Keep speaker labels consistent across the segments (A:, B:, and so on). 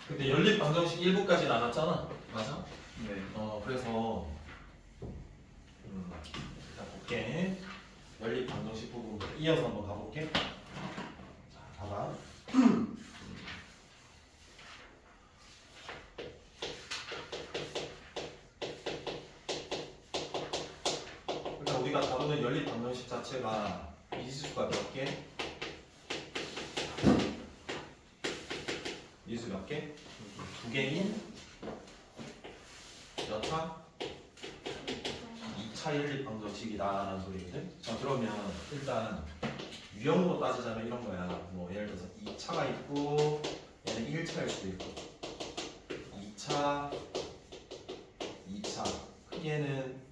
A: 근데 연립 방정식 1부까지 나눴잖아. 맞아?
B: 네.
A: 그래서 일단 볼게. 연립 방정식 부분 이어서 한번 가볼게. 자, 봐봐. 그러니까 우리가 다루는 연립 방정식 자체가 미지수가 몇 개? 미지수 몇 개? 두 개인 몇 차? 2차 연립 방정식이다라는 소리거든. 자, 그러면 일단 유형으로 따지자면 이런 거야. 뭐 예를 들어서 2차가 있고 얘는 1차일 수도 있고 2차 크게는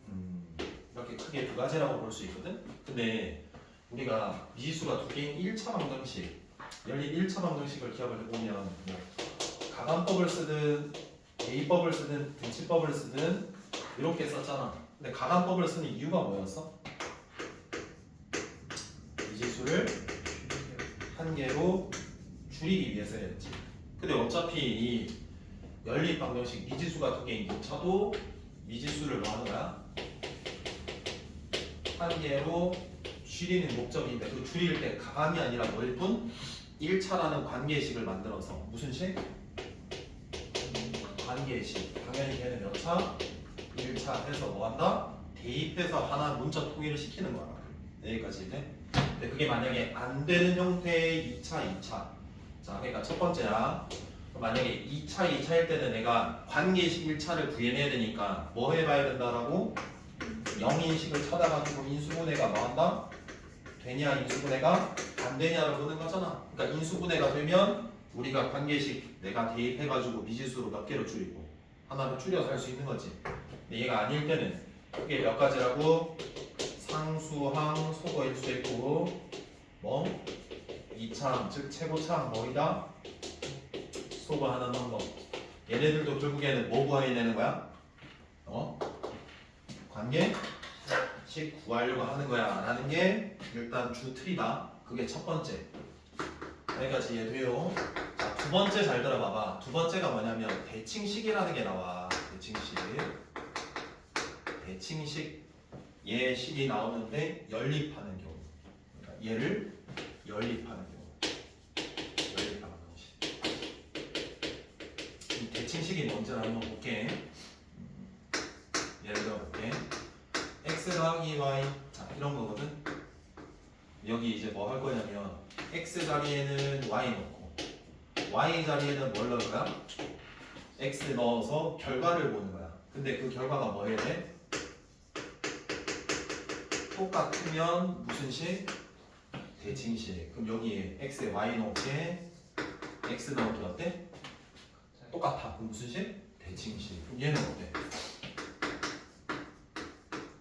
A: 이렇게 크게 두 가지라고 볼 수 있거든. 근데 우리가 미지수가 두 개인 1차 방정식 연립 1차 방정식을 기억을 해보면 뭐 가관법을 쓰든 대입법을 쓰든 등치법을 쓰든 이렇게 썼잖아. 근데 가관법을 쓰는 이유가 뭐였어? 미지수를 한 개로 줄이기 위해서였지. 근데 어차피 이 연립 방정식 미지수가 두 개인 2차도 미지수를 뭐 하는 거야? 한 개로 줄이는 목적인데 그 줄일 때 가감이 아니라 뭘 뿐? 1차라는 관계식을 만들어서 무슨 식? 관계식. 당연히 걔는 몇 차? 1차 해서 뭐 한다? 대입해서 하나 문자 통일을 시키는 거야. 여기까지 돼? 근데 그게 만약에 안 되는 형태의 2차. 자, 그러니까 첫 번째야. 만약에 2차일 때는 내가 관계식 1차를 구해내야 되니까 뭐 해봐야 된다라고? 영인식을 찾아가지고 인수분해가 뭐 한다? 되냐 인수분해가 안 되냐를 보는 거잖아. 그러니까 인수분해가 되면 우리가 관계식 내가 대입해가지고 미지수로 몇 개로 줄이고 하나를 줄여서 할 수 있는 거지. 근데 얘가 아닐 때는 그게 몇 가지라고? 상수항 소거일 수도 있고 뭐 2참 즉 최고참 뭐이다? 소거하는 방법. 얘네들도 결국에는 뭐 구해내는 거야? 관계식 구하려고 하는 거야 라는 게 일단 주 틀이다. 그게 첫 번째. 여기까지 이해돼요? 자, 두 번째 잘 들어봐봐. 두 번째가 뭐냐면 대칭식이라는 게 나와. 대칭식 얘 식이 나오는데 연립하는 경우. 그러니까 얘를 연립하는 경우. 연립하는 방식. 이 대칭식이 뭔지를 한번 볼게. 예를 들어 볼게. x 더하기 y. 자, 이런 거거든. 여기 이제 뭐 할 거냐면 x 자리에는 y 넣고 y 자리에는 뭘 넣을 거야? x 넣어서 결과를 보는 거야. 근데 그 결과가 뭐 해야 돼? 똑같으면 무슨 식? 대칭식. 그럼 여기에 x에 y 넣게 x 넣기 어때? 똑같아. 그럼 무슨 식? 대칭식. 그럼 얘는 어때?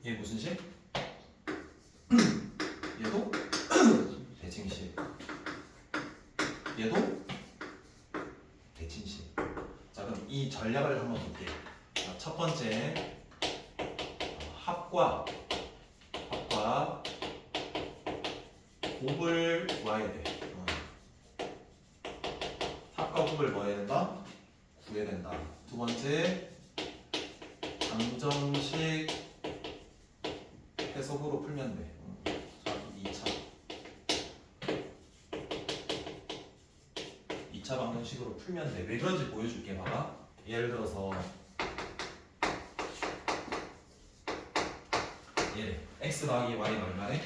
A: 얘 무슨 식? 얘도 대칭식. 얘도 대칭식. 자, 그럼 이 전략을 한번 볼게요. 자, 첫 번째 합과 곱을 구해야 돼. 합과 곱을 뭐 해야 된다? 구해야 된다. 두 번째 방정식 해석으로 풀면 돼. 자, 2차 방정식으로 풀면 돼. 왜 그런지 보여줄게. 봐봐. 예를 들어서 얘 x 더하기 y가 얼마래?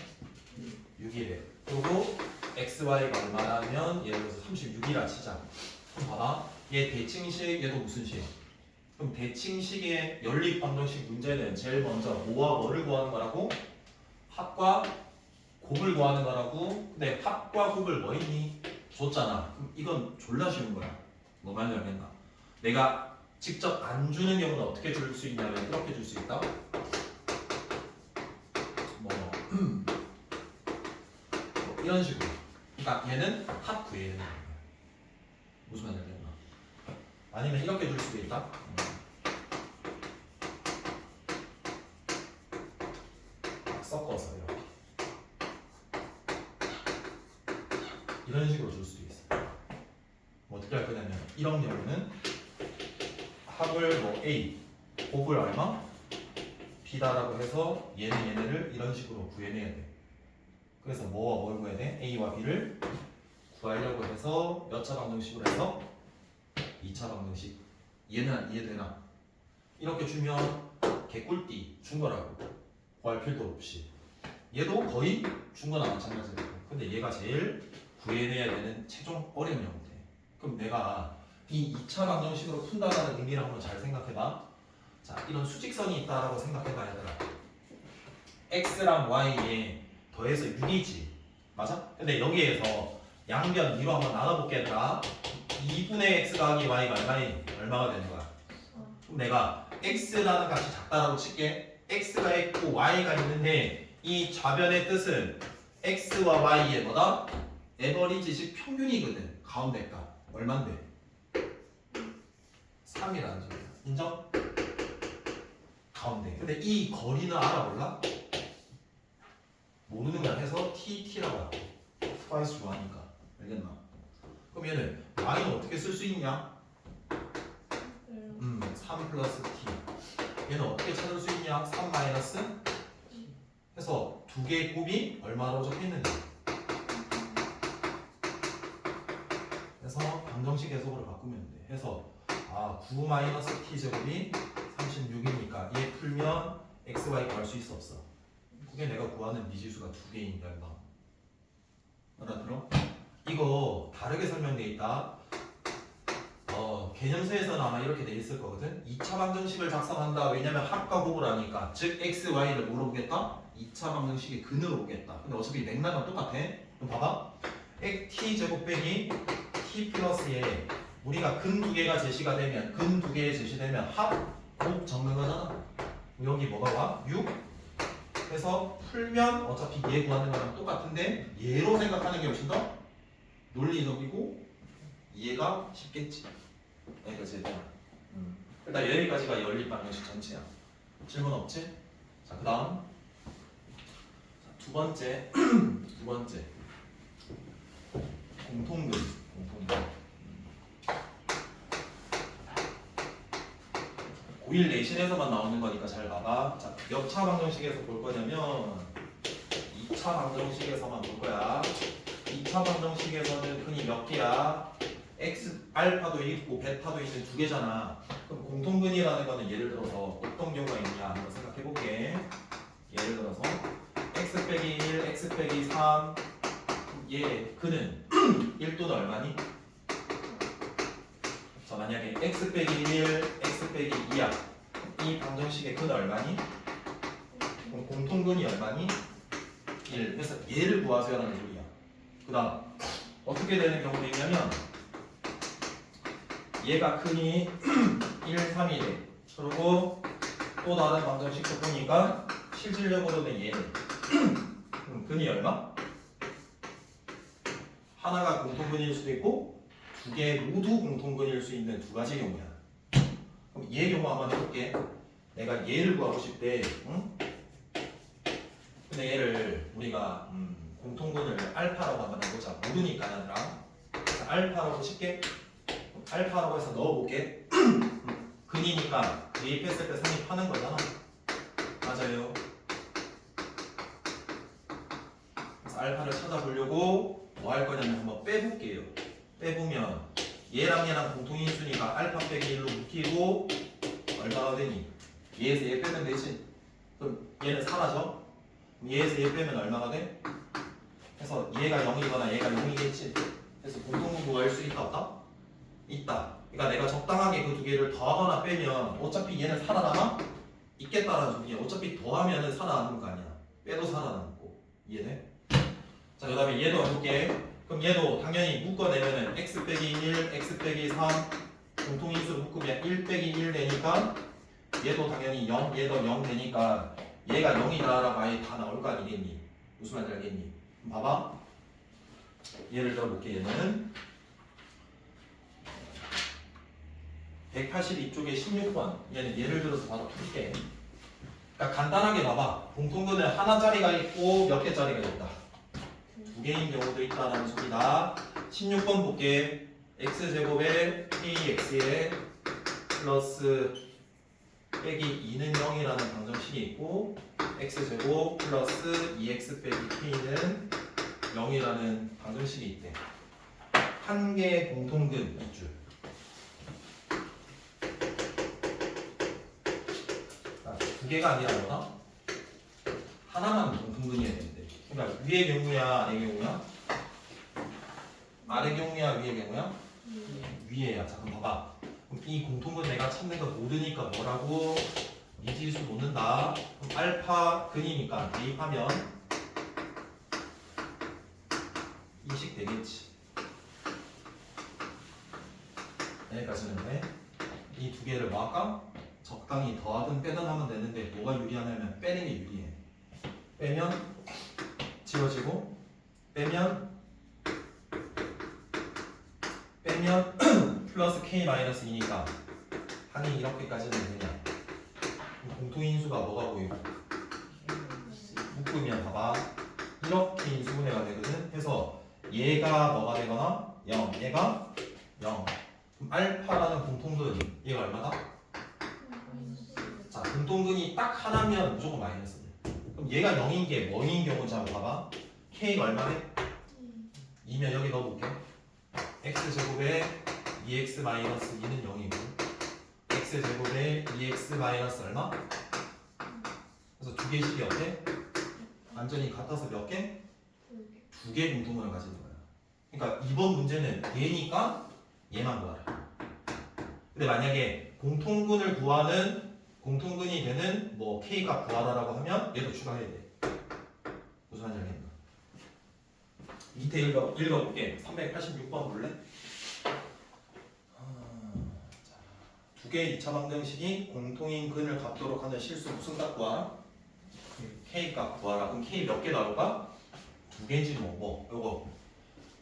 A: 6이래. 그리고 x, y가 얼마라면 예를 들어서 36이라 치자. 그럼 봐봐. 얘 대칭식, 얘도 무슨 식? 그럼 대칭식의 연립 방정식 문제는 제일 먼저 뭐와 뭐를 구하는 거라고? 합과 곱을 구하는 거라고. 근데 합과 곱을 뭐 있니? 줬잖아. 그럼 이건 졸라 쉬운 거야. 뭐 말하겠나? 내가 직접 안 주는 경우는 어떻게 줄 수 있냐면 이렇게 줄 수 있다. 뭐 이런 식으로. 그러니까 얘는 합 구해야 되는 거야. 무슨 말인지 알겠나? 아니면 이렇게 줄 수도 있다. 섞어서 이렇게. 이런 식으로 줄 수도 있어. 뭐 어떻게 할 거냐면 이런 경우는 합을 뭐 A, 곱을 얼마? B다라고 해서 얘네를 이런 식으로 구해내야 돼. 그래서 뭐와 뭘 구해야 돼? A와 B를 구하려고 해서 몇 차 방정식으로 해서 2차 방정식. 얘는 이해되나? 이렇게 주면 개꿀띠 준 거라고. 구할 필요 없이. 얘도 거의 준 거나 마찬가지고. 근데 얘가 제일 구해내야 되는 최종 어려운 형태. 그럼 내가 이 2차 방정식으로 푼다라는 의미를 한번 잘 생각해봐. 자, 이런 수직선이 있다라고 생각해봐, 얘들아. x랑 y에 더해서 6이지. 맞아? 근데 여기에서 양변 위로 한번 나눠볼게, 얘들아. 2분의 x 더하기 y가 얼마가 되는 거야? 그럼 내가 x라는 값이 작다라고 칠게. x가 있고 y가 있는데 이 좌변의 뜻은 x와 y의 뭐다? 에버리지식 평균이거든. 가운데 값. 얼만데? 3이라는 소리야. 인정? 가운데. 근데 이 거리는 알아볼라? 모르는 걸 해서 t라고 할게. twice 좋아하니까. 알겠나? 그럼 얘는 y는 어떻게 쓸 수 있냐? 3 플러스 t. 얘는 어떻게 찾을 수 있냐? 3 마이너스 해서 두 개의 곱이 얼마로 적혀있는지. 그래서 방정식 해석으로 바꾸면 돼. 해서 9 마이너스 t 제곱이 36이니까 얘 풀면 x, y 구할 수 있어 없어? 그게 내가 구하는 미지수가 두 개인데 얼마? 알아들어? 이거 다르게 설명돼 있다. 개념서에서는 아마 이렇게 돼 있을 거거든. 2차 방정식을 작성한다. 왜냐면 합과 곱을 하니까. 즉 x, y를 뭐로 보겠다? 2차 방정식의 근으로 보겠다. 근데 어차피 맥락은 똑같아. 그럼 봐봐. t 제곱 빼기 t 플러스에 우리가 근 두 개가 제시가 되면 근 두 개에 제시되면 합, 곱 적는 거잖아. 여기 뭐가 와? 6 해서 풀면 어차피 얘 구하는 거랑 똑같은데 얘로 생각하는 게 훨씬 더 논리적이고 이해가 쉽겠지. 여기까지 해봐. 일단 여기까지가 연립 방정식 전체야. 질문 없지? 자, 그 다음 두 번째 두 번째 공통근. 고1 내신에서만 나오는 거니까 잘 봐봐. 자, 몇 차 방정식에서 볼 거냐면 2차 방정식에서만 볼 거야. 2차 방정식에서는 근이 몇 개야? x 알파도 있고 베타도 있는 두 개잖아. 그럼 공통근이라는 거는 예를 들어서 어떤 경우가 있냐 한번 생각해 볼게. 예를 들어서 x 빼기 1, x 빼기 3. 얘 근은 1 또는 얼마니? 자, 만약에 x 빼기 1, x 빼기 2야. 이 방정식의 근 얼마니? 그럼 공통근이 얼마니? 1. 그래서 얘를 구하세요라는 소리야. 그 다음 어떻게 되는 경우도 있냐면 얘가 근이 1, 3이래. 그리고 또 다른 방정식도 보니까 실질적으로는 얘는 근이 얼마? 하나가 공통근일 수도 있고 두 개 모두 공통근일 수 있는 두 가지 경우야. 그럼 얘 경우 한번 해볼게. 내가 얘를 구하고 싶대. 응? 근데 얘를 우리가 공통근을 알파라고 한번 해보자. 모르니까 얘들아. 알파라고 쉽게 알파라고 해서 넣어볼게. 근이니까 대입했을 때 성립하는 거잖아. 맞아요. 그래서 알파를 찾아보려고 뭐 할 거냐면 한번 빼볼게요. 빼보면 얘랑 공통인수니까 알파 빼기 1로 묶이고 얼마가 되니? 얘에서 얘 빼면 되지. 그럼 얘는 사라져. 그럼 얘에서 얘 빼면 얼마가 돼? 그래서 얘가 0이거나 얘가 0이겠지. 그래서 공통분 구할 수 있다 없다? 있다. 그러니까 내가 적당하게 그 두 개를 더하거나 빼면 어차피 얘는 살아남아? 있겠다라는 소리야. 어차피 더하면은 살아남는 거 아니야. 빼도 살아남고. 이해돼? 자, 그 다음에 얘도 해볼게. 그럼 얘도 당연히 묶어내면은 x 빼기 1, x 빼기 3 공통인수로 묶으면 1 빼기 1 되니까 얘도 당연히 0, 얘도 0 되니까 얘가 0이다라고 아예 다 나올 거 아니겠니? 무슨 말인지 알겠니? 그럼 봐봐. 예를 들어볼게. 얘는 182쪽에 16번. 얘는 예를 들어서 바로 풀게. 그러니까 간단하게 봐봐. 공통근은 하나짜리가 있고 몇 개짜리가 있다. 두 개인 경우도 있다는 소리다. 16번 볼게. x제곱에 kx에 플러스 빼기 2는 0이라는 방정식이 있고 x제곱 플러스 2x 빼기 k는 0이라는 방정식이 있대. 한 개의 공통근 줄. 두 개가 아니라 뭐나? 하나만 공통근이어야 되는데. 그러니까 위의 경우야, 아래 경우야? 아래 경우야, 위의 경우야? 위에야. 자, 그럼 봐봐. 그럼 이 공통근 내가 찾는 거 모르니까 뭐라고? 미지수 놓는다. 그럼 알파 근이니까 대입하면 이식 되겠지. 여기까지는 돼. 이 두 개를 뭐 할까? 적당히 더하든 빼든 하면 되는데 뭐가 유리하냐면 빼는 게 유리해. 빼면 지워지고 빼면 플러스 k 마이너스 2니까 항이 이렇게까지는 되냐? 공통인수가 뭐가 보이고? 묶으면 봐봐 이렇게 인수분해가 되거든. 해서 얘가 뭐가 되거나 0, 얘가 0. 그럼 알파라는 공통근 얘가 얼마다? 자, 공통근이 딱 하나면 무조건 마이너스. 그럼 얘가 0인 게 뭐인 경우인지 한번 봐봐. k가 얼마래? 2면 여기 넣어볼게. x제곱에 2x 마이너스 2는 0이고 x제곱에 2x 마이너스 얼마? 그래서 두 개의 식이 어때? 완전히 같아서 몇 개? 두 개의 공통근을 가지는 거야. 그러니까 이번 문제는 얘니까 얘만 구하라. 근데 만약에 공통근을 구하는 공통근이 되는 뭐 k 값 구하라라고 하면 얘도 추가해야 돼. 무슨 말인지 알겠나? 밑에 읽어볼게. 386번 볼래? 두 개의 2차 방정식이 공통인 근을 갖도록 하는 실수 무슨 값 구하라? k 값 구하라. 그럼 k 몇 개 나올까? 두 개지 뭐. 요거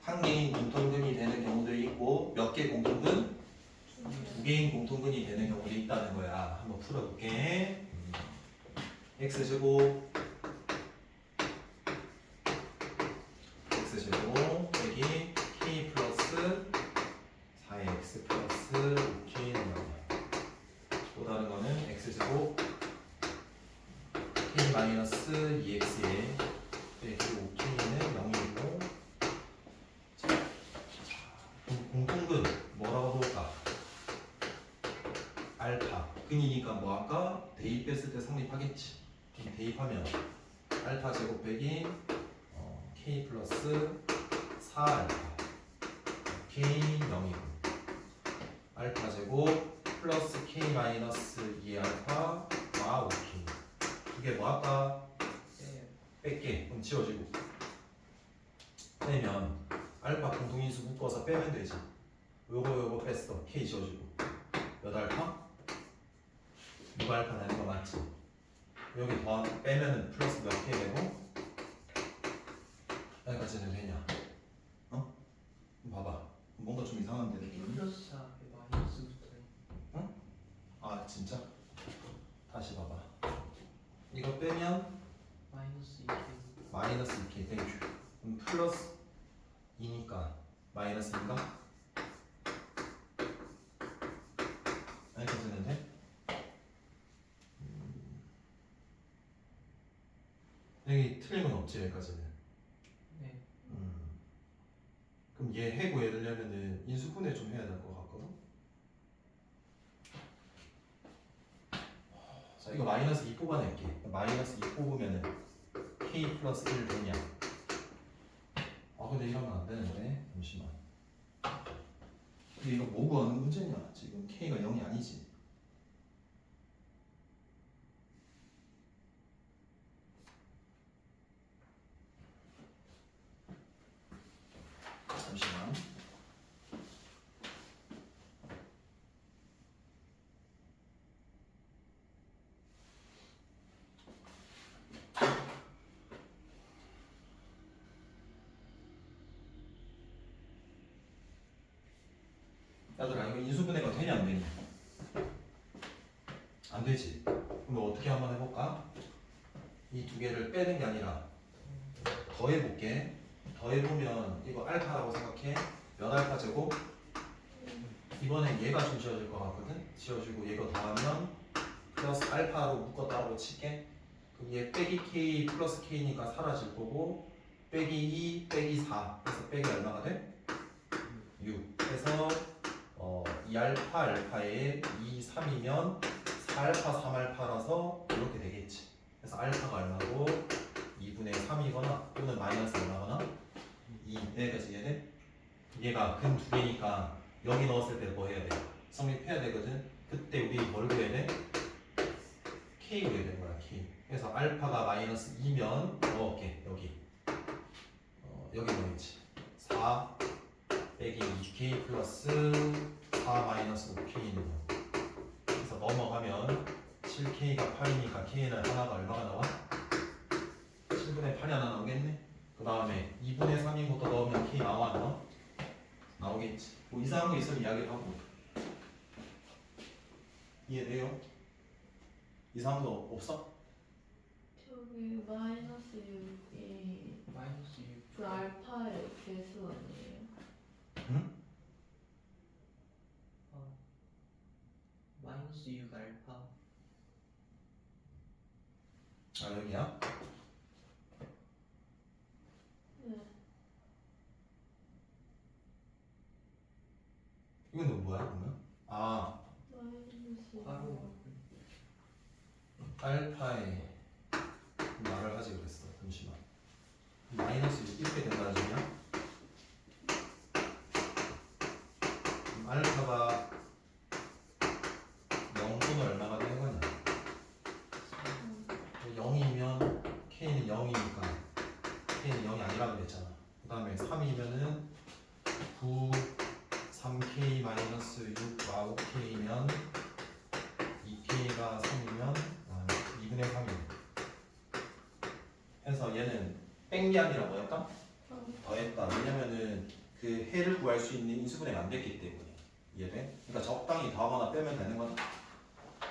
A: 한 개인 공통근이 되는 경우도 있고 몇 개 공통근? 두 개인 공통근이 되는 경우도 있다는 거야. 한번 풀어볼게. x제곱 빼기 k 플러스 4x 플러스 5k는 0이야. 또 다른 거는 x제곱 k 마이너스 2x에 빼기 5k는 0이고 공통근 뭐라고 볼까? 알파 근이니까 뭐 할까? 대입했을 때 성립하겠지. 대입하면 알파 제곱 빼기 k 플러스 4알파 k 0이고 알파 제곱 플러스 k 마이너스 2알파 마 5k 두 개 뭐 할까? 뺄게. 그럼 지워지고 빼면 알파 공통인수 묶어서 빼면 되지. 요거 뺐어. k 지워지고 몇 알파? 6알파 나는 거 맞지? 여기 더 빼면은 플러스 몇 k 되고 여기까지는 되냐? 어? 봐봐. 뭔가 좀 이상한데 느낌이?
B: 플러스 4에 마이너스 붙어요.
A: 응? 아 진짜? 다시 봐봐. 이거 빼면
B: 마이너스 2K.
A: 마이너스 2k 땡큐. 그럼 플러스 2니까 마이너스인가? 여기까지는 돼? 여기 틀린 건 없지 여기까지는.
B: 네.
A: 그럼 얘 해고 얘를 내면은 인수분해 좀 해야 될 것 같거든? 자 이거 마이너스 2 뽑아낼게. 마이너스 2 뽑으면은 k 플러스 1 되냐? 아 근데 이러면 안 되는데 잠시만. 근데 이거 뭐 구하는 문제냐? 지금 k가 0이 아니지. 잠시만. 얘들아 이거 인수분해가 되냐 안 되냐? 안 되지. 그럼 어떻게 한번 해볼까? 이 두 개를 빼는 게 아니라 더해볼게. 더해보면 이거 알파라고 생각해. 몇 알파 제곱? 이번엔 얘가 좀 지워질 것 같거든. 지워주고 얘가 더하면 플러스 알파로 묶었다고 칠게. 그럼 얘 빼기 k 플러스 k니까 사라질 거고 빼기 2 빼기 4 그래서 빼기 얼마가 돼? 6 해서 이 알파 알파에 2 3이면 4알파 3알파라서 이렇게 되겠지. 그래서 알파가 얼마고 2분의 3이거나 또는 마이너스 얼마거나 2 여기까지 이해돼? 얘가 근 두 개니까 여기 넣었을 때 뭐 해야 돼? 성립해야 되거든. 그때 우리 뭘 구해야 돼? K 구해야 되는 거야. K. 그래서 알파가 마이너스 2면 넣을게. 여기 넣겠지. 4 빼기 2K 플러스 4 마이너스 5K는 그래서 넘어가면 7K가 8이니까 K는 하나가 얼마가 나와? 7분의 8이 하나 나오겠네. 그 다음에 2분의 3인 것도 넣으면 K 나와 안 나와? 나오겠지. 뭐 이상한 거 있으면 이야기를 하고. 이해돼요? 이상한 거 없어?
C: 저기 마이너스 6이
B: 마이너스 6.
C: 그 알파의 개수 아니에요?
A: 응?
B: 마이너스 6 알파.
A: 아 여기야?
C: 네.
A: 이건 또 뭐야 그러면? 아
C: 마이너스
B: 바로
A: 알파에 말을 하지 그랬어. 잠시만. 마이너스 6 이렇게 된다는 소리야? 알파가 0분은 얼마가 되는 거냐? 0이면 K는 0이니까 K는 0이 아니라 그랬잖아. 그 다음에 3이면은 9 3K 마이너스 6 5K면 2K가 3이면 2분의 3이네. 해서 얘는 뺀 게 아니라 뭐였다? 더했다. 왜냐면은 그 해를 구할 수 있는 인수분해가 안 됐기 때문에. 이해돼? 그러니까 적당히 더하거나 빼면 되는 거다.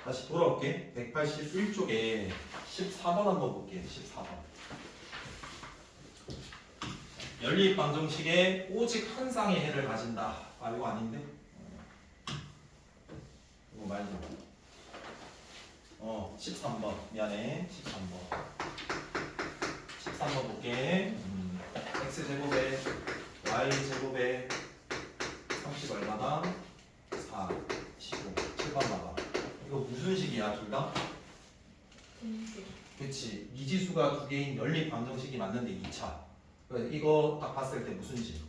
A: 다시 돌아올게. 181쪽에 14번 한번 볼게. 14번. 연립 방정식에 오직 한 쌍의 해를 가진다. 아 이거 아닌데? 이거 말고. 13번. 미안해. 13번. 13번 볼게. x제곱에 y제곱에 30 얼마다? 4, 15, 7번 봐봐. 이거 무슨 식이야 둘 다?
C: 등식.
A: 그치. 미지수가 두 개인 연립 방정식이 맞는데 2차. 그래서 이거 딱 봤을 때 무슨 식?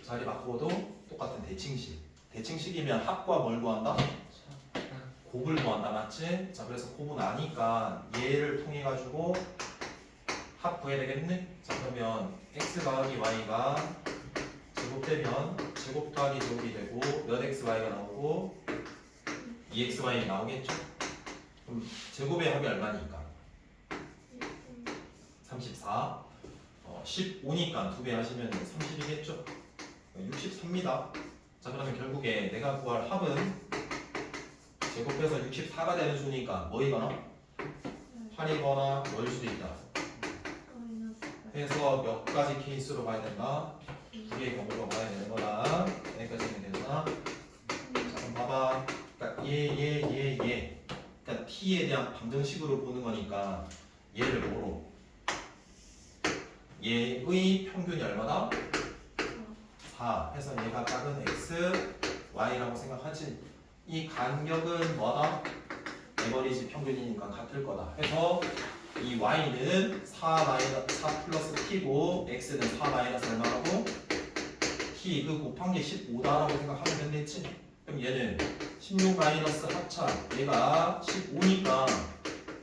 A: 자리 바꾸어도 똑같은 대칭식. 대칭식이면 합과 뭘 구한다? 곱을 구한다 맞지? 자 그래서 곱은 아니까 얘를 통해 가지고 합 구해야 되겠네? 자 그러면 x 더하기 y가 제곱되면 제곱 더하기 제곱이 되고 몇 xy가 나오고 2xy 나오겠죠? 그럼 제곱의 합이 얼마니까? 34 15니까 두 배 하시면 30이겠죠? 63입니다. 자 그러면 결국에 내가 구할 합은 제곱해서 64가 되는 수니까 뭐이거나 8이거나 뭐일 수도 있다.
C: 마이너스
A: 해서 몇 가지 케이스로 봐야 된다? 두 개의 경우로 봐야 되는 거다. 여기까지는 괜찮아? 자 그럼 봐봐. 그러니까 얘 그러니까 t에 대한 방정식으로 보는 거니까 얘를 뭐로? 얘의 평균이 얼마다? 4 해서 얘가 작은 x, y라고 생각하지. 이 간격은 뭐다? 에버리지 평균이니까 같을 거다. 해서 이 y는 4 플러스 t고 x는 4 마이너스 얼마라고? t 그 곱한 게 15다라고 생각하면 된댔지? 그럼 얘는 16 마이너스 합차 얘가 15니까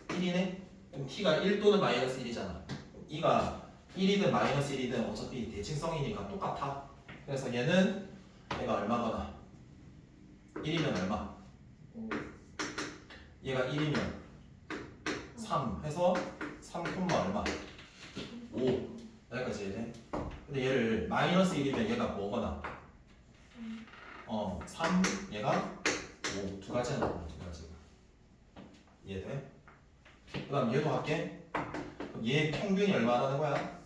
A: 1이네? 그럼 t가 1 또는 마이너스 1이잖아. 이가 1이든 마이너스 1이든 어차피 대칭성이니까 똑같아. 그래서 얘는 얘가 얼마거나 1이면 얼마? 얘가 1이면 3 해서 3, 얼마? 5 여기까지 해야 돼. 근데 얘를 마이너스 1이면 얘가 뭐거나 3 얘가 5 두 가지가 나오네. 두 가지가 이해돼? 그 다음 얘도 할게. 그럼 얘 평균이 얼마라는 거야?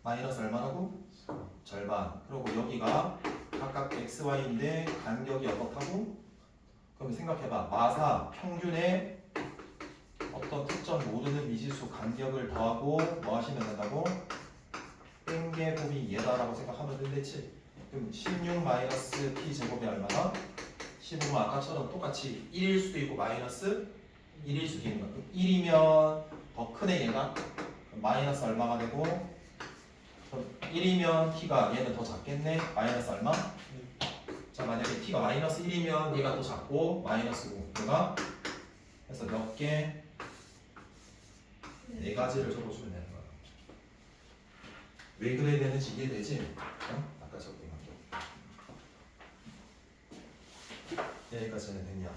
A: 마이너스 얼마라고? 절반. 그리고 여기가 각각 xy인데 간격이 어떻다고? 그럼 생각해봐. 마사 평균의 어떤 특정 모르는 미지수 간격을 더하고 뭐 하시면 된다고? 뺀게 곱이 얘다라고 생각하면 된댔지. 그럼 16 마이너스 p 제곱이 얼마나? 15는 아까처럼 똑같이 1일 수도 있고 마이너스 1일 수도 있는 거야. 그럼 1이면 더 크네 얘가. 그럼 마이너스 얼마가 되고? 그럼 1이면 t가 얘는 더 작겠네. 마이너스 얼마? 자, 만약에 t가 마이너스 1이면 얘가 더 작고 마이너스 5 얘가 그래서 몇 개? 네 가지를 적어주면 되는 거야. 왜 그래야 되는지 이해되지? 어? 아까 적은 거 여기까지는 됐냐?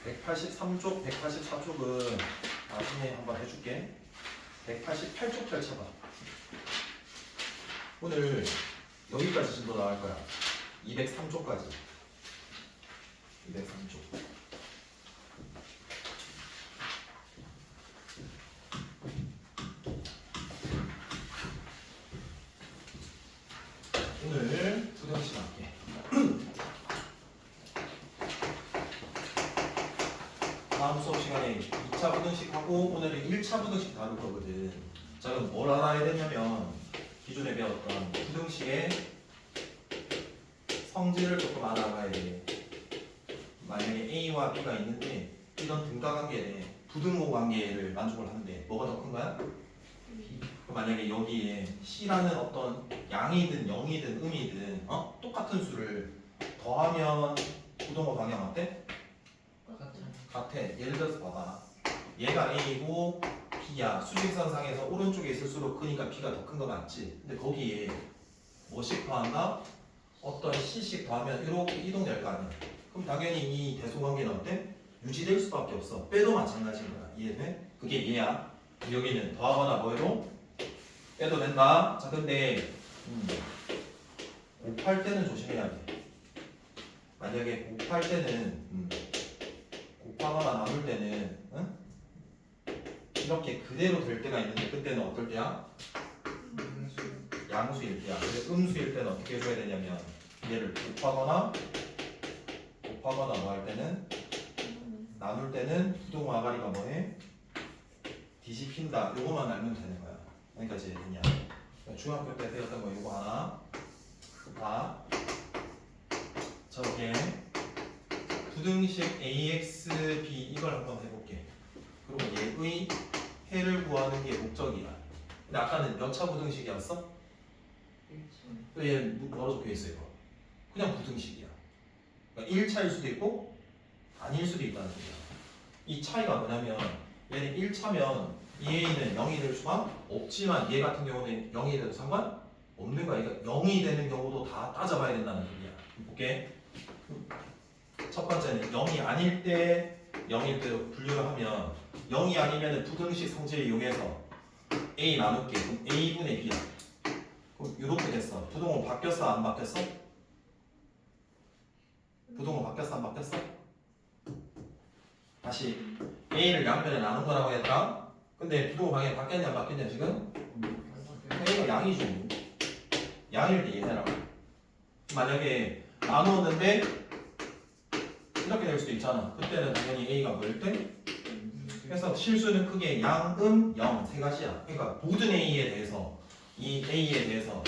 A: 183쪽, 184쪽은 나중에 한번 해줄게. 188쪽 펼쳐봐. 오늘 여기까지 진도 나올 거야. 203쪽까지. 203쪽. 오늘 부등식 할게. 다음 수업 시간에 2차 부등식 하고 오늘은 1차 부등식 다룰 거거든. 자, 그럼 뭘 알아야 되냐면 기존에 배웠던 부등식의 성질을 조금 알아가야 돼. 만약에 A와 B가 있는데 이런 등가 관계에 부등호 관계를 만족을 하는데 뭐가 더 큰 거야? 만약에 여기에 C라는 어떤 양이든 0이든 음이든 똑같은 수를 더하면 부등호 방향 어때? 같아. 예를 들어서 봐봐. 얘가 A고 B야. 수직선상에서 오른쪽에 있을수록 크니까 B가 더 큰 거 맞지? 근데 거기에 뭐씩 더한다? 어떤 C씩 더하면 이렇게 이동될 거 아니야. 그럼 당연히 이 대소관계는 어때? 유지될 수밖에 없어. 빼도 마찬가지인 거야. 이해돼? 그게 얘야. 여기는 더하거나 뭐해도 빼도 된다. 자, 근데 곱할 때는 조심해야 돼. 만약에 곱할 때는 곱하거나 나눌 때는 이렇게 그대로 될 때가 있는데 그때는 어떨 때야? 양수일 때야. 근데 음수일 때는 어떻게 해줘야 되냐면 얘를 곱하거나 뭐 할 때는 나눌 때는 부등호 아가리가 뭐해? 뒤집힌다. 요거만 알면 되는 거야. 그러니까 이제 됐냐? 중학교 때 배웠던 거 요거 하나 다 저렇게 부등식 ax, b 이걸 한번 해볼게. 그리고 얘의 해를 구하는 게 목적이야. 근데 아까는 몇 차 부등식이었어? 또 얘 뭐로 적혀있어 이거? 그냥 부등식이야. 그러니까 1차일 수도 있고 아닐 수도 있다는 소리야. 이 차이가 뭐냐면 얘는 1차면 이 a는 0이 될 수가 없지만 얘 같은 경우는 0이 돼도 상관 없는 거야. 그러니까 0이 되는 경우도 다 따져봐야 된다는 소리야. 볼게. 첫 번째는 0이 아닐 때 0일 때로 분류를 하면 0이 아니면 부등식 성질을 이용해서 a 나눌게. 그럼 a분의 b야. 그럼 이렇게 됐어. 부등호 바뀌었어? 안 바뀌었어? 부등호 바뀌었어? 안 바뀌었어? 다시 a를 양변에 나눈 거라고 했다. 근데 부등호 방향이 바뀌었냐 안 바뀌었냐 지금? a가 양이죠. 양일 때 얘네라고. 만약에 나누었는데 이렇게 될 수도 있잖아. 그때는 당연히 a가 뭐일 때? 그래서 실수는 크게 양, 0 세 가지야. 그러니까 모든 a에 대해서 이 a에 대해서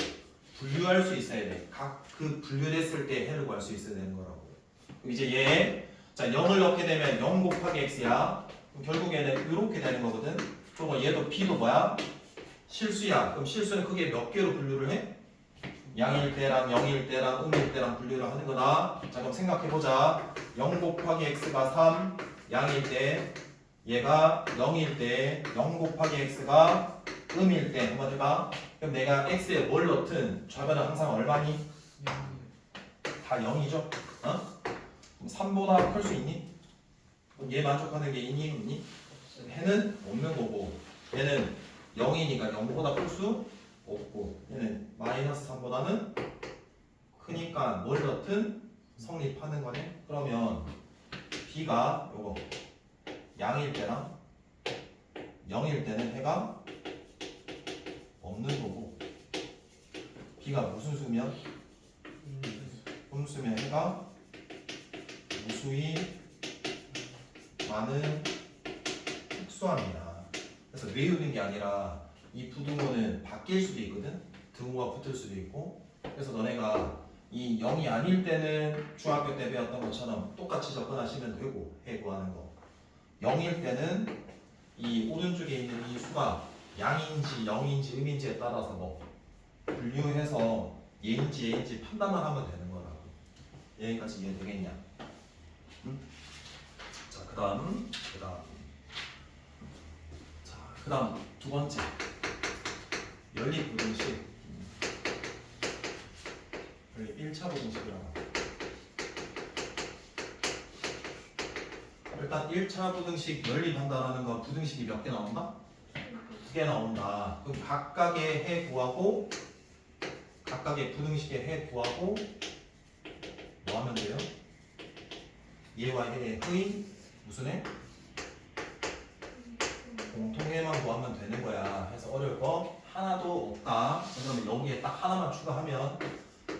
A: 분류할 수 있어야 돼. 각 그 분류됐을 때 해를 구할 수 있어야 되는 거라고. 그럼 이제 얘, 자 0을 넣게 되면 0 곱하기 x야. 그럼 결국 얘는 이렇게 되는 거거든. 그리고 얘도 b도 뭐야? 실수야. 그럼 실수는 크게 몇 개로 분류를 해? 양일 때랑 0일 때랑 음일 때랑 분류를 하는 거다. 자 그럼 생각해보자. 0 곱하기 x가 3 양일 때 얘가 0일 때 0 곱하기 x가 음일 때 한번 해봐. 그럼 내가 x에 뭘 넣든 좌변은 항상 얼마니? 다 0이죠? 어? 그럼 3보다 클 수 있니? 그럼 얘 만족하는 게 있니? 없니? 해는 없는 거고 얘는 0이니까 0보다 클 수 없고 얘는 마이너스 3보다는 크니까 뭘 넣든 성립하는 거네. 그러면 b가 요거 양일 때랑 0일 때는 해가 B가 무슨 수면? 음수면 해가 무수히 많은 특수함이야. 그래서 외우는 게 아니라 이 부등호는 바뀔 수도 있거든. 등호가 붙을 수도 있고. 그래서 너네가 이 0이 아닐 때는 중학교 때 배웠던 것처럼 똑같이 접근하시면 되고 해 구하는 거. 0일 때는 이 오른쪽에 있는 이 수가 양인지 0인지 음인지에 따라서 뭐 분류해서 얘인지 판단만 하면 되는 거라고. 여기까지 이해되겠냐? 응? 자, 그다음 두 번째 연립부등식. 연립 1차 부등식이라고. 일단 1차 부등식 연립한다라는 건 부등식이 몇 개 나온다? 2개 나온다. 그럼 각각의 해 구하고 각각의 부등식의 해 구하고 뭐 하면 돼요? 얘와 해의 무슨 해? 공통해만 구하면 되는 거야. 해서 어려울 거 하나도 없다. 그러면 여기에 딱 하나만 추가하면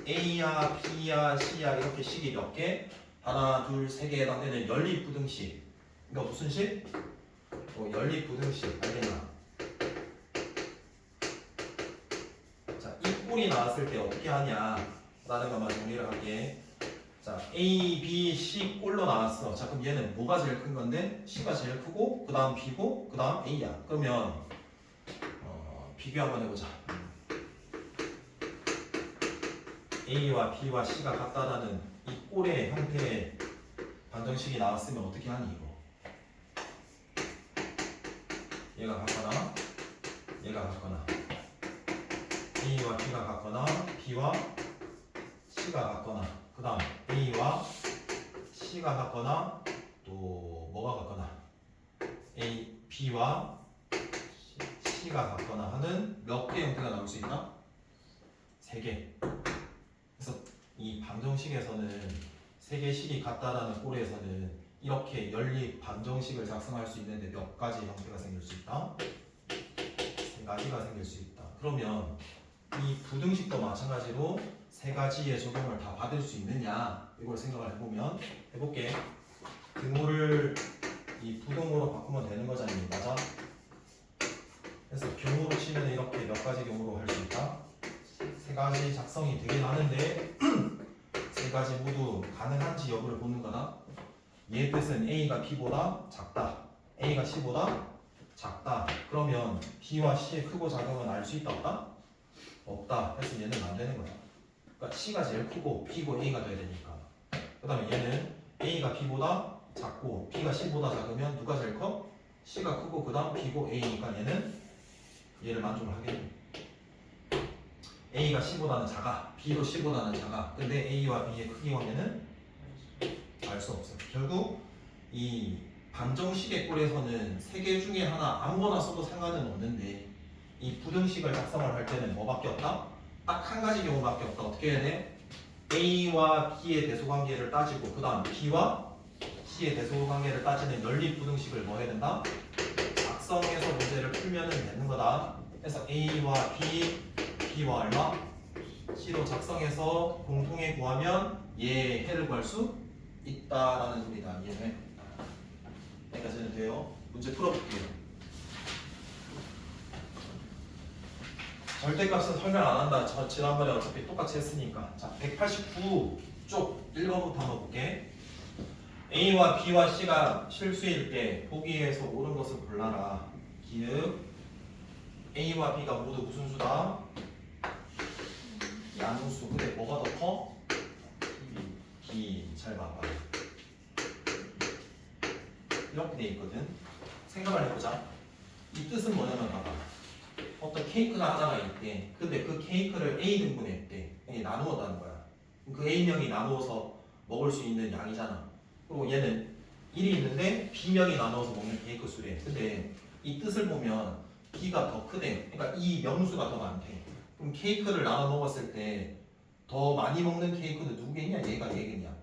A: A야, B야, C야 이렇게 식이 몇 개? 하나, 둘, 세 개에 해당되는 연립부등식. 그러니까 무슨 식? 연립부등식. 알겠나? 자, 이 꼴이 나왔을 때 어떻게 하냐? 라는 것만 정리를 할게. 자, A, B, C 꼴로 나왔어. 자, 그럼 얘는 뭐가 제일 큰 건데? C가 제일 크고, 그 다음 B고, 그 다음 A야. 그러면 비교 한번 해보자. A와 B와 C가 같다라는 이 꼴의 형태의 방정식이 나왔으면 어떻게 하니 이거? 얘가 같거나 얘가 같거나 A와 B가 같거나 B와 C가 같거나 그 다음 A와 C가 같거나 또 뭐가 같거나 A, B와 C가 같거나 하는 몇 개 형태가 나올 수 있나? 3개. 그래서 이 방정식에서는 3개 식이 같다라는 꼴에서는 이렇게 연립 방정식을 작성할 수 있는데 몇 가지 형태가 생길 수 있다? 3가지가 생길 수 있다. 그러면 이 부등식도 마찬가지로 3가지의 적용을 다 받을 수 있느냐 이걸 생각을 해보면 해볼게. 등호를 이 부등호로 바꾸면 되는 거잖니. 맞아? 그래서 경우로 치면 이렇게 몇 가지 경우로 할 수 있다? 3가지 작성이 되긴 하는데 3가지 모두 가능한지 여부를 보는 거다. 얘의 뜻은 A가 B보다 작다. A가 C보다 작다. 그러면 B와 C의 크고 작음은 알 수 있다 없다? 없다. 그래서 얘는 안 되는 거야. 그러니까 C가 제일 크고 B고 A가 돼야 되니까. 그 다음에 얘는 A가 B보다 작고 B가 C보다 작으면 누가 제일 커? C가 크고 그 다음 B고 A니까 얘를 만족을 하겠네. A가 C보다는 작아. B도 C보다는 작아. 근데 A와 B의 크기 관계는 알 수 없어. 결국 이 방정식의 꼴에서는 3개 중에 하나 아무거나 써도 상관은 없는데 이 부등식을 작성을 할 때는 뭐밖에 없다? 딱 한 가지 경우밖에 없다. 어떻게 해야 돼? A와 B의 대소관계를 따지고 그 다음 B와 C의 대소관계를 따지는 연립부등식을 뭐 해야 된다? 작성해서 문제를 풀면 되는 거다. 그래서 A와 B, B와 얼마? C로 작성해서 공통해 구하면 얘의 해를 구할 수 있다라는 소리다. 이해돼? 여기까지는 돼요. 문제 풀어볼게요. 절대값은 설명 안 한다. 저 지난번에 어차피 똑같이 했으니까. 자, 189쪽 1번부터 한번 볼게. A와 B와 C가 실수일 때 보기에서 옳은 것을 골라라. 기읍 A와 B가 모두 무슨 수다? 양수. 근데 뭐가 더 커? B. 잘 봐봐. 이렇게 돼 있거든. 생각을 해보자. 이 뜻은 뭐냐면 봐봐. 어떤 케이크가 하나가 있대. 근데 그 케이크를 A 등분에 했대. 나누었다는 거야. 그 A명이 나누어서 먹을 수 있는 양이잖아. 그리고 얘는 1이 있는데 B명이 나누어서 먹는 케이크 수래. 근데 이 뜻을 보면 B가 더 크대. 그러니까 이 명수가 더 많대. 그럼 케이크를 나눠 먹었을 때 더 많이 먹는 케이크는 누구겠냐? 얘가 얘겠냐?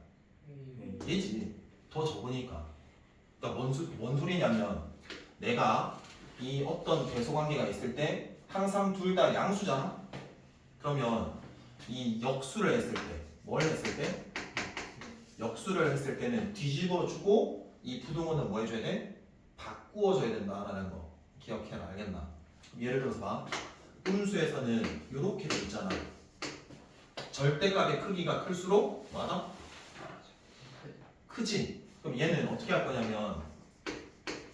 A: 얘지. 더 적으니까. 그러니까 뭔 소리냐면 내가 이 어떤 대소관계가 있을 때 항상 둘 다 양수잖아. 그러면 이 역수를 했을 때, 뭘 했을 때? 역수를 했을 때는 뒤집어주고 이 부등호는 뭐 해줘야 돼? 바꾸어줘야 된다라는 거 기억해라. 알겠나? 예를 들어서 봐. 음수에서는 이렇게 돼 있잖아. 절대값의 크기가 클수록 뭐하나? 크지? 그럼 얘는 어떻게 할 거냐면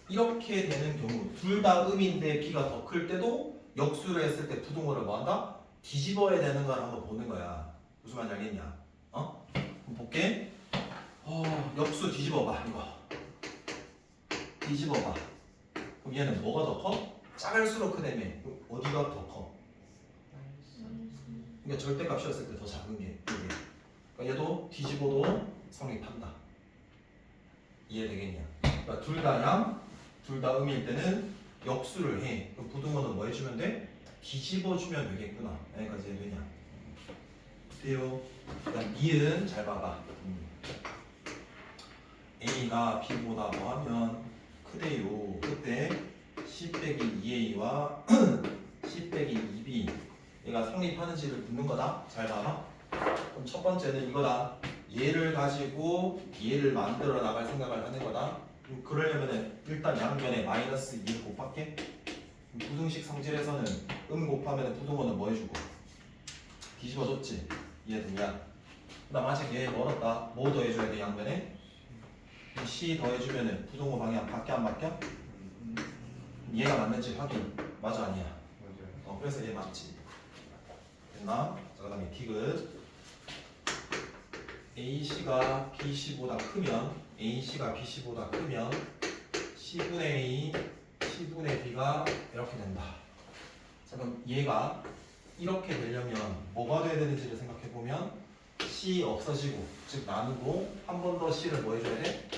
A: 이렇게 되는 경우 둘 다 음인데 b가 더 클 때도 역수를 했을 때 부등호를 뭐한다? 뒤집어야 되는 걸 한번 보는 거야. 무슨 말인지 알겠냐? 어? 그럼 볼게. 역수 뒤집어봐. 이거 뒤집어봐. 그럼 얘는 뭐가 더 커? 작을수록 크다며. 그럼 어디가 더 커? 그러니까 절대값이었을 때 더 작은 게 이게. 그러니까 얘도 뒤집어도 성립한다. 이해되겠냐? 그러니까 둘 다 양, 둘 다 음일 때는 역수를 해. 그럼 부등호는 뭐 해주면 돼? 뒤집어주면 되겠구나. 여기까지 해되냐? 돼요. 그다음 니은 잘 봐봐. A가 B보다 뭐하면 크대요. 그때 10 빼기 2A와 10 빼기 2B 얘가 성립하는지를 묻는 거다. 잘 봐봐. 그럼 첫 번째는 이거다. 얘를 가지고 얘를 만들어 나갈 생각을 하는 거다. 그러려면은 일단 양변에 마이너스 2를 곱할게. 부등식 성질에서는 곱하면 부등호는 뭐 해주고? 뒤집어줬지. 이해되냐? 그 다음 아직 얘 멀었다. 뭐 더해줘야 돼 양변에? C 더해주면은 부등호 방향 바뀌어 안 바뀌어? 얘가 맞는지 확인. 맞아 아니야?
D: 맞아요.
A: 그래서 얘 맞지. 됐나? 자, 그 다음에 디귿. AC가 BC보다 크면 AC가 BC보다 크면 C분의 A, C분의 B가 이렇게 된다. 자, 그럼 얘가 이렇게 되려면 뭐가 돼야 되는지를 생각해보면 C 없어지고 즉 나누고 한 번 더 C를 뭐 해줘야 돼?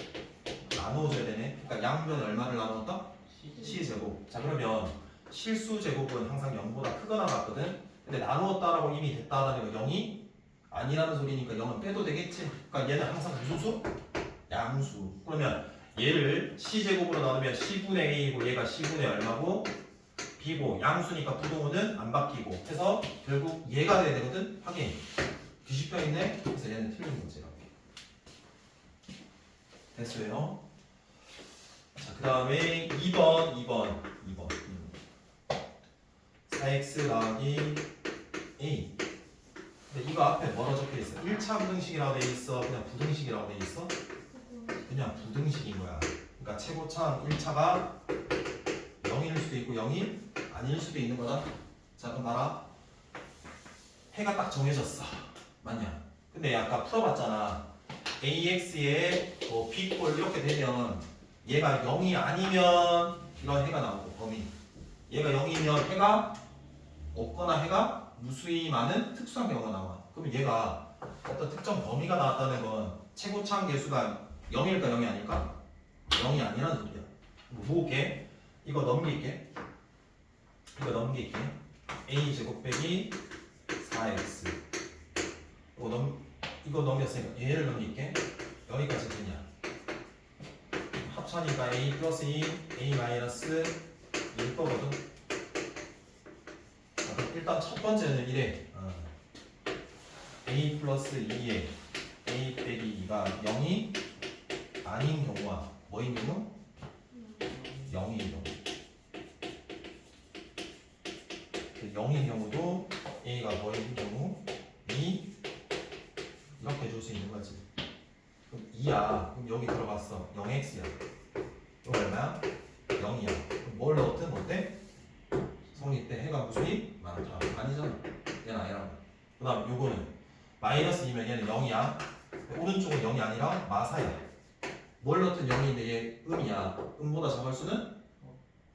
A: 나누어줘야 되네. 그러니까 양변에 얼마를 나누었다? C제곱. 자 그러면 실수 제곱은 항상 0보다 크거나 같거든. 근데 나누었다라고 이미 됐다라는 거 0이 아니라는 소리니까 0은 빼도 되겠지. 그러니까 얘는 항상 무슨 수? 양수. 그러면 얘를 C제곱으로 나누면 C분의 A이고 얘가 C분의 얼마고 B고 양수니까 부등호는 안 바뀌고 해서 결국 얘가 돼야 되거든. 확인. 뒤집혀 있네. 그래서 얘는 틀린 거지. 이렇게. 됐어요. 자, 그 다음에 2번 4x 더하기 a. 근데 이거 앞에 뭐라 적혀 있어? 1차 부등식이라고 돼 있어? 그냥 부등식이라고 돼 있어? 그냥 부등식인 거야. 그러니까 최고참 1차가 0일 수도 있고 0이 아닐 수도 있는 거다. 자 그럼 봐라. 해가 딱 정해졌어. 맞냐? 근데 아까 풀어봤잖아. AX에 뭐 B꼴 이렇게 되면 얘가 0이 아니면 이런 해가 나오고 범위. 얘가 0이면 해가 없거나 해가 무수히 많은 특수한 경우가 나와. 그럼 얘가 어떤 특정 범위가 나왔다는 건 최고차항 계수가 0일까 0이 아닐까? 0이 아니라는 소리야. 모을게. 이거 넘길게. A제곱 빼기 4x. 이거 넘겼으니까 얘를 넘길게. 여기까지 되냐? 합차니까 A 플러스 2, A 마이너스 1 거거든. 일단 첫 번째는 이래. A 플러스 2에 A 빼기 2가 0이 아닌 경우와 뭐인 경우? 0인 경우. 0인 경우도 A가 뭐인 경우? 2 이렇게 해줄 수 있는 거지. 그럼 2야. 그럼 여기 들어갔어. 0x야. 이거 얼마야? 0이야. 그럼 뭘 넣든 어때? 성립 때 해가 무수히 많다. 아니잖아. 얘는 아니라고. 그 다음 요거는 마이너스 2면 얘는 0이야. 오른쪽은 0이 아니라 마사야. 뭘 넣든 0인데 얘 음이야. 음보다 작을 수는?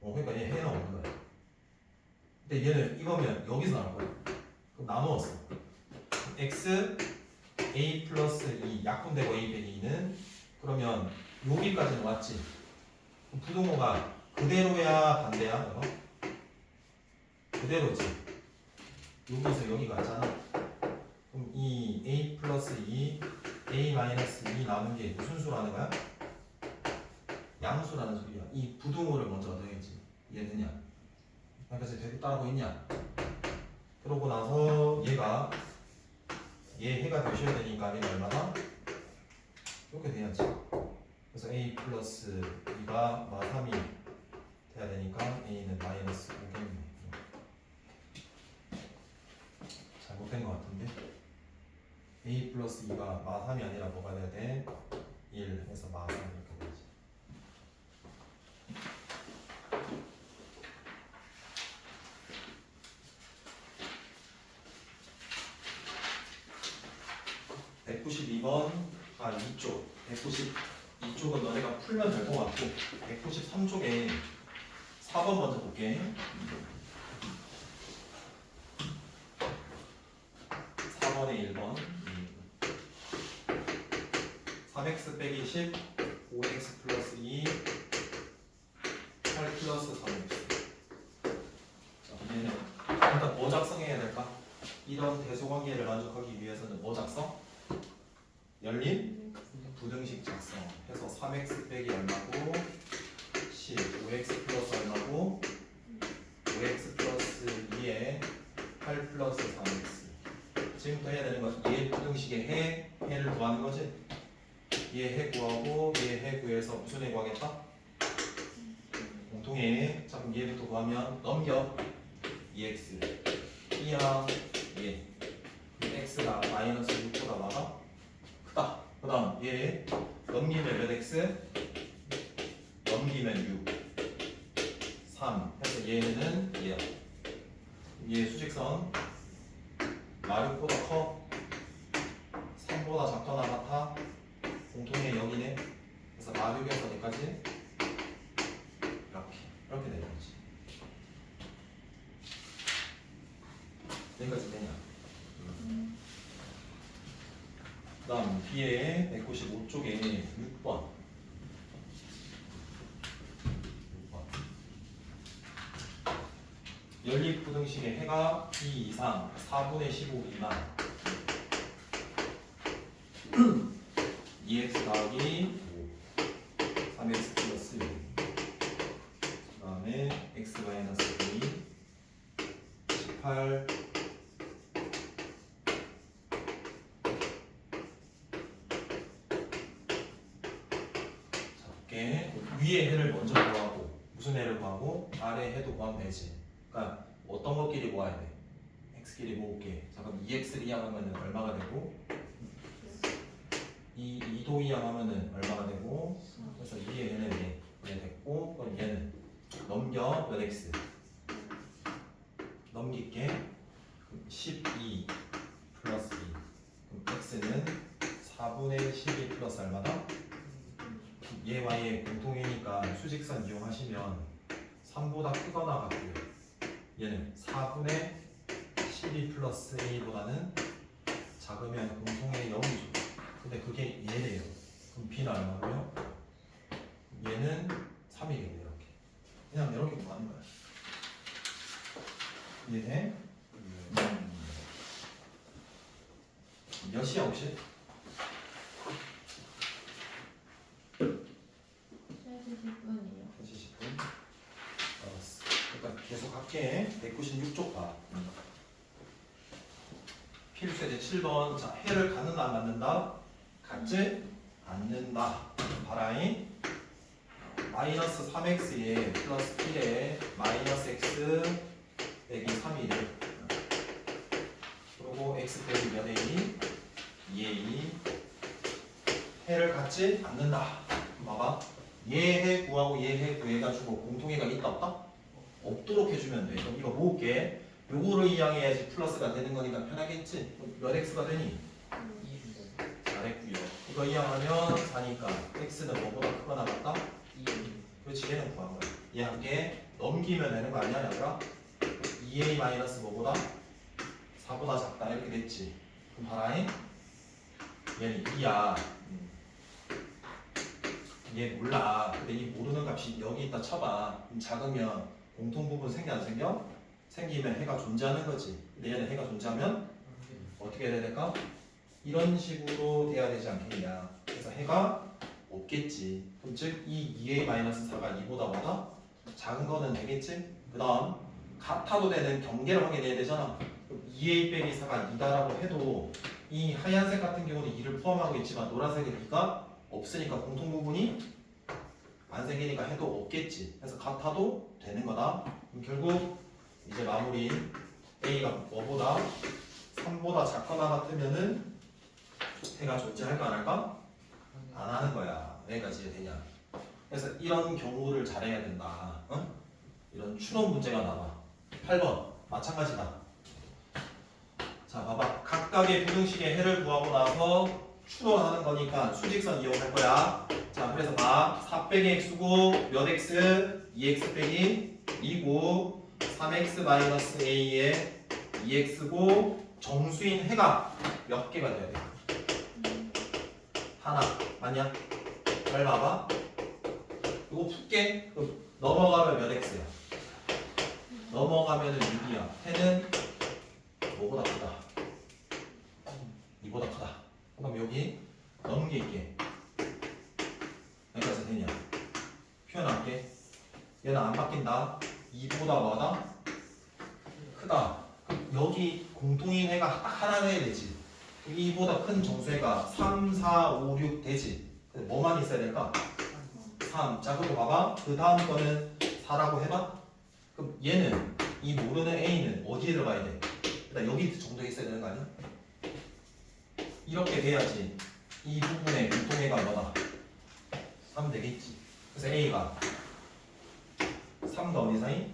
A: 그러니까 얘 해는 없는 거야. 근데 얘는 이거면 여기서 나올 거야. 그럼 나누었어. x a 플러스 2 약분되고 a 빼기 2는 그러면 여기까지는 왔지. 그럼 부등호가 그대로야 반대야? 이거? 그대로지. 여기서 여기 갔잖아. 그럼 이 a 플러스 2 a 마이너스 2 나오는 게 무슨 수라는 거야? 양수라는 소리야. 이 부등호를 먼저 얻어야지. 이해되냐? 여기까지 되게 따라고 있냐? 그러고 나서 얘가 얘 해가 되셔야 되니까 얘는 얼마나? 이렇게 돼야지. 그래서 a 플러스 2가 마3이 돼야 되니까 a는 마이너스 5겠네. 잘못된 것 같은데 a 플러스 2가 마3이 아니라 뭐가 돼야 돼? 1 해서 마3 이렇게 되지. 이쪽 192쪽은 너네가 풀면 될 것 같고 193쪽에 4번 먼저 볼게. 4번에 1번 3x 빼기 10 5x 플러스 2 8 플러스 3x. 자, 얘는 일단 뭐 작성해야 될까? 이런 대소관계를 만족하기 위해서는 뭐 작성? 열린 부등식 작성해서 3x 빼기 얼마고 10 5x 플러스 얼마고 5x 플러스 2에 8 플러스 3x. 지금부터 해야 되는 건 얘 부등식의 해를 구하는 거지. 얘 해 구하고 얘 해 구해서 무슨 해 구하겠다? 공통의. 자 그럼 얘부터 구하면 넘겨 2x 2야 얘 x가 마이너스 6보다 많아? 크다. 그 다음 얘 넘기면 몇 x? 넘기면 6 3 해서 얘는 얘야. 얘 수직선 마륙보다 커? 3보다 작거나 같아? 공통의 0이네. 그래서 마륙에서 어디까지? 이렇게 되는 거지. 여기까지 되냐? 그 다음 B의 195쪽에 6번 연립부등식의 해가 2 이상 4분의 15 미만 2x 더하기 5 3x 플러스 6 그 다음에 x 마이너스 2 18 위에 해를 먼저 구하고 무슨 해를 구하고 아래 해도 구하면 되지. 그러니까 어떤 것끼리 모아야 돼? x끼리 모을게. 자 그럼 2x를 이항하면 얼마가 되고 2도 이항하면 얼마가 되고 그래서 위에 얘는 얘 됐고 그럼 얘는 넘겨 몇 x 넘길게 12 플러스 2 그럼 x는 4분의 12 플러스 얼마다? 얘와 얘 공통이니까 수직선 이용하시면 3보다 크거나 같고요. 얘는 4분의 12 플러스 a보다는 작으면 공통의 0이죠. 근데 그게 얘래요. 그럼 b는 얼마고요? 얘는 3이겠네요. 이렇게 그냥 이렇게 구하는 거야. 이해돼? 몇이야 혹시?
C: 10분이요.
A: 10분. 알았어. 일단 계속 할게. 196쪽 봐. 필수제 7번. 자, 해를 갖는다 안 갖는다? 갖지 않는다. 바라인 마이너스 3x에 플러스 1에 마이너스 x 빼기 3이래. 그리고 x 빼기 몇 a? 2a. 해를 갖지 않는다. 봐봐. 얘해 구하고 얘해 구해가지고 공통해가 있다 없다? 없도록 해주면 돼. 그럼 이거 모을게. 요거를 이항해야지 플러스가 되는 거니까 편하겠지? 그럼 몇 x가 되니? 잘했구요. 이거 이항하면 4니까 x는 뭐보다 크거나 같다?
B: 2.
A: 그렇지 얘는 구한 거야. 얘 함께 넘기면 되는 거 아니야 얘들아? 2a 마이너스 뭐보다? 4보다 작다 이렇게 됐지. 그럼 봐라잉. 얘는 2야. 얘 몰라. 근데 이 모르는 값이 여기 있다 쳐봐. 그럼 작으면 공통 부분 생겨 안 생겨? 생기면 해가 존재하는 거지. 근데 얘는 해가 존재하면 어떻게 해야 될까? 이런 식으로 돼야 되지 않겠냐. 그래서 해가 없겠지. 그럼 즉 이 2a-4가 2보다 뭐다? 작은 거는 되겠지? 그 다음 같아도 되는 경계를 확인해야 되잖아. 그럼 2a 빼기 4가 2다라고 해도 이 하얀색 같은 경우는 2를 포함하고 있지만 노란색은 2가 없으니까 공통 부분이 안 생기니까 해도 없겠지. 그래서 같아도 되는 거다. 그럼 결국 이제 마무리 a가 뭐보다 3보다 작거나 같으면은 해가 존재할까 안 할까? 안 하는 거야. 여기까지 되냐? 그래서 이런 경우를 잘해야 된다. 어? 이런 추론 문제가 나와. 8번 마찬가지다. 자 봐봐. 각각의 부등식의 해를 구하고 나서 추론하는 거니까 수직선 이용할 거야. 자 그래서 봐. 4 빼기 x고 몇 x? 2x 빼기 2고 3x 마이너스 a에 2x고 정수인 해가 몇 개가 돼야 돼? 하나. 맞냐? 잘 봐봐. 이거 풀게. 넘어가면 몇 x야? 넘어가면은 6이야. 해는 뭐보다 크다? 이보다 크다. 그럼 여기 넘길게. 여기까지 되냐? 표현할게. 얘는 안 바뀐다. 2보다 뭐다? 크다. 그럼 여기 공통인 해가 딱 하나 해야 되지. 2보다 큰 정수해가 3, 4, 5, 6 되지. 근데 뭐만 있어야 될까? 3. 자 그리고 봐봐. 그 다음 거는 4라고 해봐. 그럼 얘는 이 모르는 a는 어디에 들어가야 돼? 일단 여기 정도에 있어야 되는 거 아니야? 이렇게 돼야지 이 부분의 공통해가 뭐다? 3 되겠지. 그래서 a가 3과 어디 사이?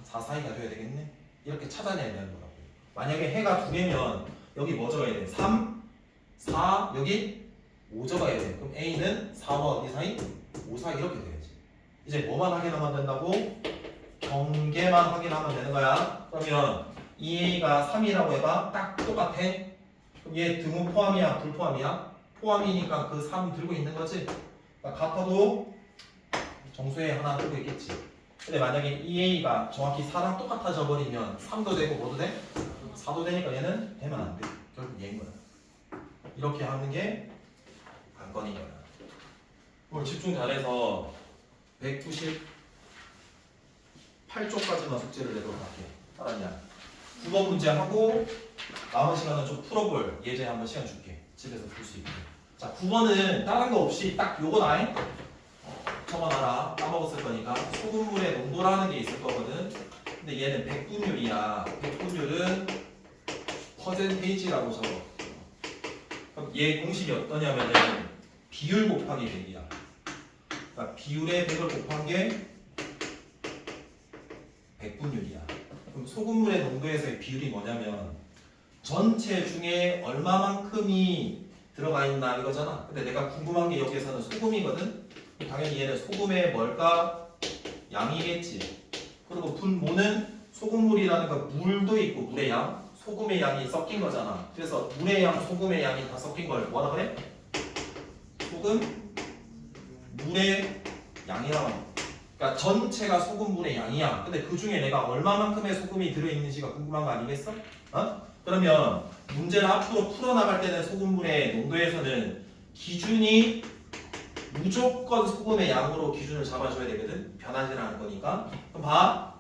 A: 4 사이가 돼야 되겠네. 이렇게 찾아내야 되는 거라고. 만약에 해가 두 개면 여기 뭐 적어야 돼? 3, 4, 여기 5 적어야 돼. 그럼 a는 4와 어디 사이? 5 사이 이렇게 돼야지. 이제 뭐만 확인하면 된다고? 경계만 확인하면 되는 거야. 그러면 2a가 3이라고 해봐. 딱 똑같아. 그럼 얘 등호 포함이야? 불포함이야? 포함이니까 그 3 들고 있는 거지. 그러니까 같아도 정수에 하나 들고 있겠지. 근데 만약에 2a가 정확히 4랑 똑같아져 버리면 3도 되고 뭐도 돼? 4도 되니까 얘는 되면 안 돼. 결국 얘인 거야. 이렇게 하는 게 관건인 거야. 오늘 집중 잘해서 198쪽까지만 숙제를 내도록 할게. 알았냐? 9번 문제 하고 남은 시간은 좀 풀어볼 예제 한번 시간 줄게. 집에서 풀 수 있게. 자 9번은 다른 거 없이 딱 요거 나에 적어놔라. 까먹었을 거니까 소금물의 농도라는 게 있을 거거든. 근데 얘는 백분율이야. 백분율은 퍼센테이지라고 적어. 그럼 얘 공식이 어떠냐면은 비율 곱하기 100이야. 그러니까 비율의 100을 곱한 게 백분율이야. 그럼 소금물의 농도에서의 비율이 뭐냐면 전체 중에 얼마만큼이 들어가 있나 이거잖아. 근데 내가 궁금한 게 여기에서는 소금이거든. 당연히 얘는 소금의 뭘까? 양이겠지. 그리고 분모는 소금물이라는 거 물도 있고 물의 양, 소금의 양이 섞인 거잖아. 그래서 물의 양, 소금의 양이 다 섞인 걸 뭐라 그래? 소금, 물의 양이라고 하는 거야. 그러니까 전체가 소금물의 양이야. 근데 그 중에 내가 얼마만큼의 소금이 들어있는지가 궁금한 거 아니겠어? 어? 그러면 문제를 앞으로 풀어나갈 때는 소금물의 농도에서는 기준이 무조건 소금의 양으로 기준을 잡아줘야 되거든. 변하지는 않을 거니까. 그럼 봐.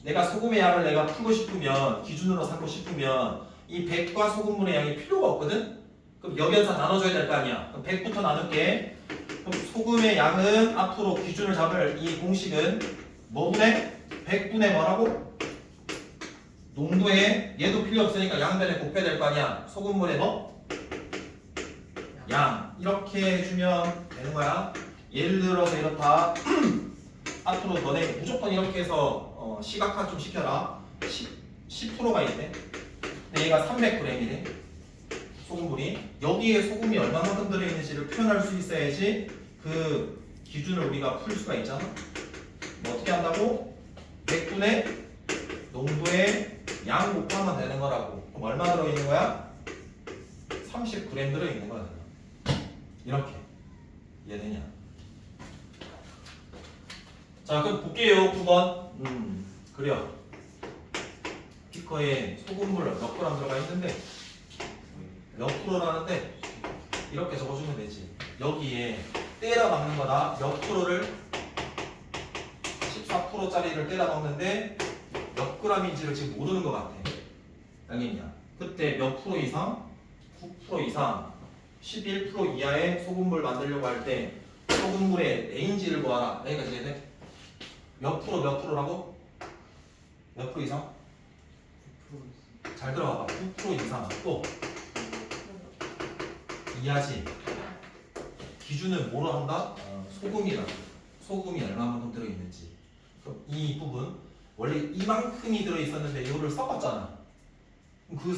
A: 내가 소금의 양을 내가 풀고 싶으면 기준으로 삼고 싶으면 이 100과 소금물의 양이 필요가 없거든. 그럼 여기에서 나눠줘야 될 거 아니야. 그럼 100부터 나눌게. 그럼 소금의 양은 앞으로 기준을 잡을 이 공식은 뭐분의? 100분의 뭐라고? 농도에 얘도 필요 없으니까 양변에 곱해야 될 거 아니야. 소금물의 뭐? 양. 이렇게 해주면 되는 거야. 예를 들어서 이렇다. 앞으로 너네 무조건 이렇게 해서 시각화 좀 시켜라. 10%가 있네. 근데 얘가 300g이네. 소금물이. 여기에 소금이 얼마만큼 들어있는지를 표현할 수 있어야지 그 기준을 우리가 풀 수가 있잖아. 뭐 어떻게 한다고? 100분의 농도의 양 곱하면 되는 거라고. 그럼 얼마 들어있는 거야? 30g 들어있는 거야. 이렇게. 이해되냐? 자 그럼 볼게요. 9번. 그래요. 비커에 소금물 몇 그램 들어가 있는데 몇 프로라는데 이렇게 적어주면 되지. 여기에 때려 박는 거다. 몇 프로를 14%짜리를 때려 박는데 몇 g인지를 지금 모르는 것 같아. 양념이야. 그때 몇 프로 이상? 9% 이상 11% 이하의 소금물 만들려고 할 때 소금물의 레인지를 구하라. 여기까지 이해돼? 몇 프로라고? 몇 프로 이상?
B: 9%
A: 잘 들어봐봐. 9% 이상 또 이하지. 기준은 뭐로 한다? 소금이라고. 소금이 얼마만큼 들어있는지. 그럼 이 부분 원래 이만큼이 들어있었는데 이거를 섞었잖아. 그럼 그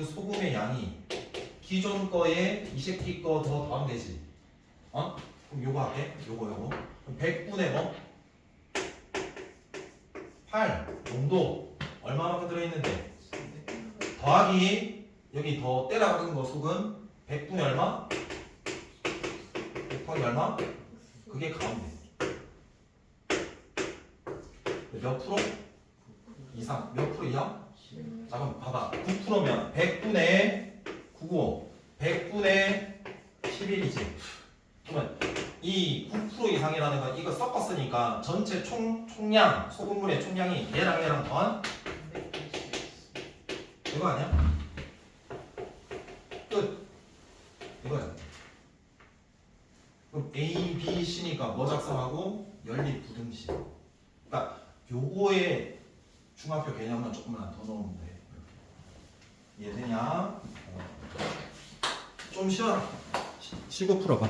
A: 소금의 양이 기존 거에 이 새끼 거 더 더하면 되지. 어? 그럼 요거 할게. 요거. 그럼 100분의 뭐? 8 농도 얼마만큼 들어있는데? 더하기 여기 더 때려박은 거 소금 100분의 얼마? 100 더하기 얼마? 그게 가운데. 몇 프로? 이상. 몇 프로 이하? 자 그럼 봐봐. 9%면 100분의 995 100분의 11이지. 그러면 이 9% 이상이라는 건 이거 섞었으니까 전체 총량 소금물의 총량이 얘랑 더한 이거 아니야? 끝. 이거야. 그럼 A, B, C니까 뭐 작성하고 연립 부등식. 그러니까 요거의 중학교 개념만 조금만 더 넣으면 돼. 이해되냐? 좀 쉬어라. 쉬고 풀어봐.